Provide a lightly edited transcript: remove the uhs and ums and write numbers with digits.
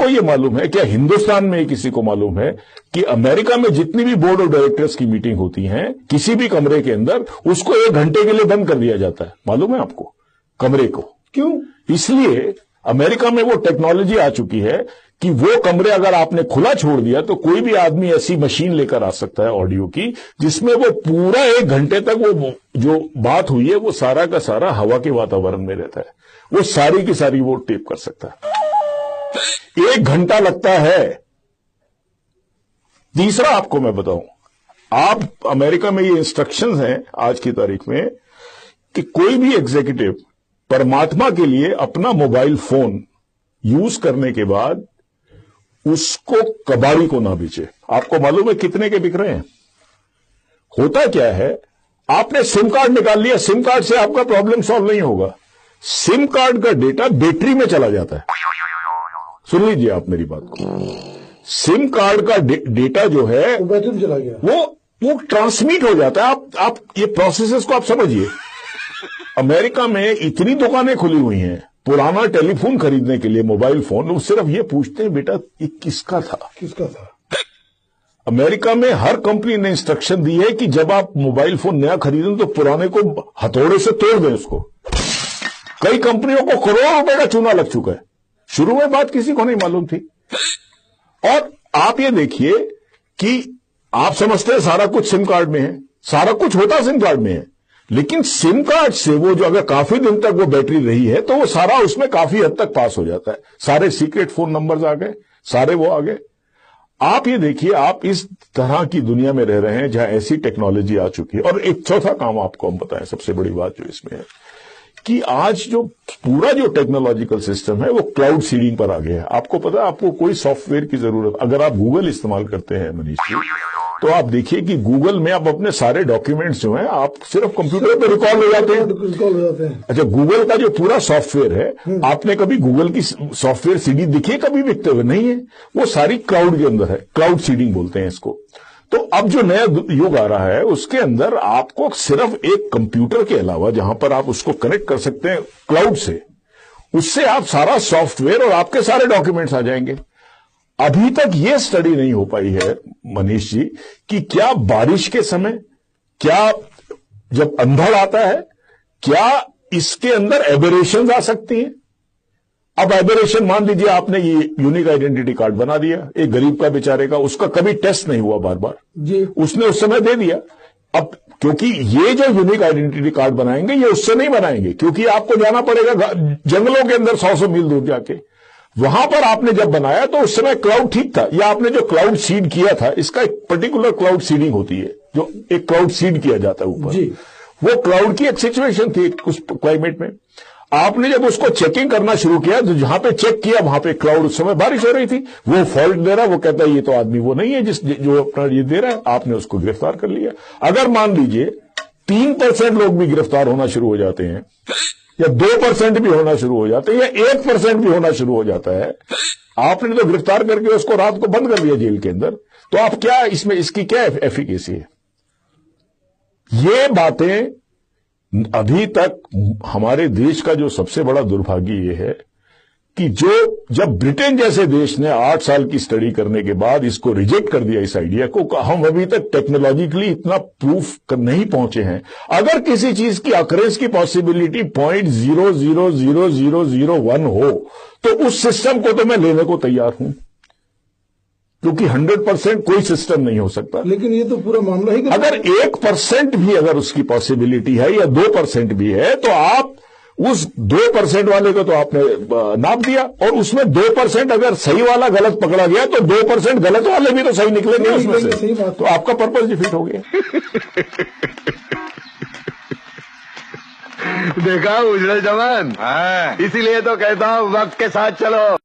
आपको ये मालूम है, क्या हिंदुस्तान में किसी को मालूम है कि अमेरिका में जितनी भी बोर्ड ऑफ डायरेक्टर्स की मीटिंग होती है, किसी भी कमरे के अंदर उसको 1 घंटे के लिए बंद कर दिया जाता है? मालूम है आपको? कमरे को क्यों? इसलिए अमेरिका में वो टेक्नोलॉजी आ चुकी है कि वो कमरे अगर आपने खुला छोड़ दिया तो कोई भी आदमी ऐसी मशीन लेकर आ सकता है ऑडियो की, जिसमें वो पूरा 1 घंटे तक वो जो बात हुई है वो सारा का सारा हवा के वातावरण में रहता है। वो सारी की सारी वो टेप कर सकता है। 1 घंटा लगता है। तीसरा आपको मैं बताऊं, आप अमेरिका में ये इंस्ट्रक्शंस हैं आज की तारीख में कि कोई भी एग्जीक्यूटिव परमात्मा के लिए अपना मोबाइल फोन यूज करने के बाद उसको कबाड़ी को ना बेचे। आपको मालूम है कितने के बिक रहे हैं? होता क्या है, आपने सिम कार्ड निकाल लिया, सिम कार्ड से आपका प्रॉब्लम सॉल्व नहीं होगा। सिम कार्ड का डेटा बैटरी में चला जाता है। सुन लीजिए आप मेरी बात को। सिम कार्ड का डेटा जो है बैटरी में चला गया, वो ट्रांसमिट हो जाता है। आप ये प्रोसेसेस को आप समझिए। अमेरिका में इतनी दुकानें खुली हुई हैं पुराना टेलीफोन खरीदने के लिए, मोबाइल फोन, वो सिर्फ ये पूछते हैं बेटा ये किसका था। अमेरिका में हर कंपनी ने इंस्ट्रक्शन दी है कि जब आप मोबाइल फोन नया खरीदें तो पुराने को हथौड़े से तोड़ दें उसको। कई कंपनियों को करोड़ों रुपए का चूना लग चुका है। शुरू में बात किसी को नहीं मालूम थी। और आप ये देखिए कि आप समझते हैं सारा कुछ सिम कार्ड में है, सारा कुछ होता सिम कार्ड में है, लेकिन सिम कार्ड से वो जो अगर काफी दिन तक वो बैटरी रही है तो वो सारा उसमें काफी हद तक पास हो जाता है। सारे सीक्रेट फोन नंबर्स आ गए, सारे वो आ गए। आप ये देखिए, आप इस तरह की दुनिया में रह रहे हैं जहां ऐसी टेक्नोलॉजी आ चुकी है। और एक चौथा काम आपको हम बताएं, सबसे बड़ी बात जो इसमें है कि आज जो पूरा जो टेक्नोलॉजिकल सिस्टम है वो क्लाउड सीडिंग पर आ गया है। आपको पता है, आपको कोई सॉफ्टवेयर की जरूरत, अगर आप गूगल इस्तेमाल करते हैं मनीष जी, तो आप देखिए कि गूगल में आप अपने सारे डॉक्यूमेंट्स जो हैं आप सिर्फ कंप्यूटर पे रिकॉर्ड हो जाते हैं। अच्छा, गूगल का जो पूरा सॉफ्टवेयर है, आपने कभी गूगल की सॉफ्टवेयर सीडी दिखी है कभी बिकते हुए? नहीं है। वो सारी क्लाउड के अंदर है, क्लाउड सीडिंग बोलते हैं इसको। तो अब जो नया युग आ रहा है उसके अंदर आपको सिर्फ एक कंप्यूटर के अलावा, जहां पर आप उसको कनेक्ट कर सकते हैं क्लाउड से, उससे आप सारा सॉफ्टवेयर और आपके सारे डॉक्यूमेंट्स आ जाएंगे। अभी तक यह स्टडी नहीं हो पाई है मनीष जी कि क्या बारिश के समय, क्या जब अंधड़ आता है, क्या इसके अंदर एबरेशंस आ सकती हैं। अब एबरेशन, मान लीजिए आपने ये यूनिक आइडेंटिटी कार्ड बना दिया एक गरीब का, बेचारे का, उसका कभी टेस्ट नहीं हुआ बार बार जी, उसने उस समय दे दिया। अब क्योंकि ये जो यूनिक आइडेंटिटी कार्ड बनाएंगे ये उससे नहीं बनाएंगे, क्योंकि आपको जाना पड़ेगा जंगलों के अंदर 100 मील दूर जाके। वहां पर आपने जब बनाया तो उस समय क्लाउड ठीक था, या आपने जो क्लाउड सीड किया था, इसका एक पर्टिकुलर क्लाउड सीडिंग होती है, जो एक क्लाउड सीड किया जाता है ऊपर, वो क्लाउड की एक सिचुएशन थी उस क्लाइमेट में। आपने जब उसको चेकिंग करना शुरू किया तो जहां पे चेक किया वहां पे क्लाउड, उस समय बारिश हो रही थी, वो फॉल्ट दे रहा, वो कहता है ये तो आदमी वो नहीं है जो अपना ये दे रहा है। आपने उसको गिरफ्तार कर लिया। अगर मान लीजिए 3% लोग भी गिरफ्तार होना शुरू हो जाते हैं, या 2% भी होना शुरू हो जाते हैं, या 1% भी होना शुरू हो जाता है, आपने तो गिरफ्तार करके उसको रात को बंद कर दिया जेल के अंदर, तो आप क्या इसमें, इसकी क्या एफिकेसी है? ये बातें अभी तक हमारे देश का जो सबसे बड़ा दुर्भाग्य ये है कि जब ब्रिटेन जैसे देश ने 8 साल की स्टडी करने के बाद इसको रिजेक्ट कर दिया, इस आइडिया को, हम अभी तक टेक्नोलॉजिकली इतना प्रूफ नहीं पहुंचे हैं। अगर किसी चीज की अकरेंस की पॉसिबिलिटी 0.00001 हो तो उस सिस्टम को तो मैं लेने को तैयार हूं, क्योंकि 100% कोई सिस्टम नहीं हो सकता। लेकिन ये तो पूरा मामला ही, अगर 1% भी अगर उसकी पॉसिबिलिटी है या 2% भी है, तो आप उस 2% वाले को तो आपने नाप दिया, और उसमें 2% अगर सही वाला गलत पकड़ा गया तो 2% गलत वाले भी तो सही निकलेंगे उसमें से। सही बात। तो आपका पर्पस डिफीट हो गया। देखा उजड़े जवान, इसीलिए तो कहता हूं वक्त के साथ चलो।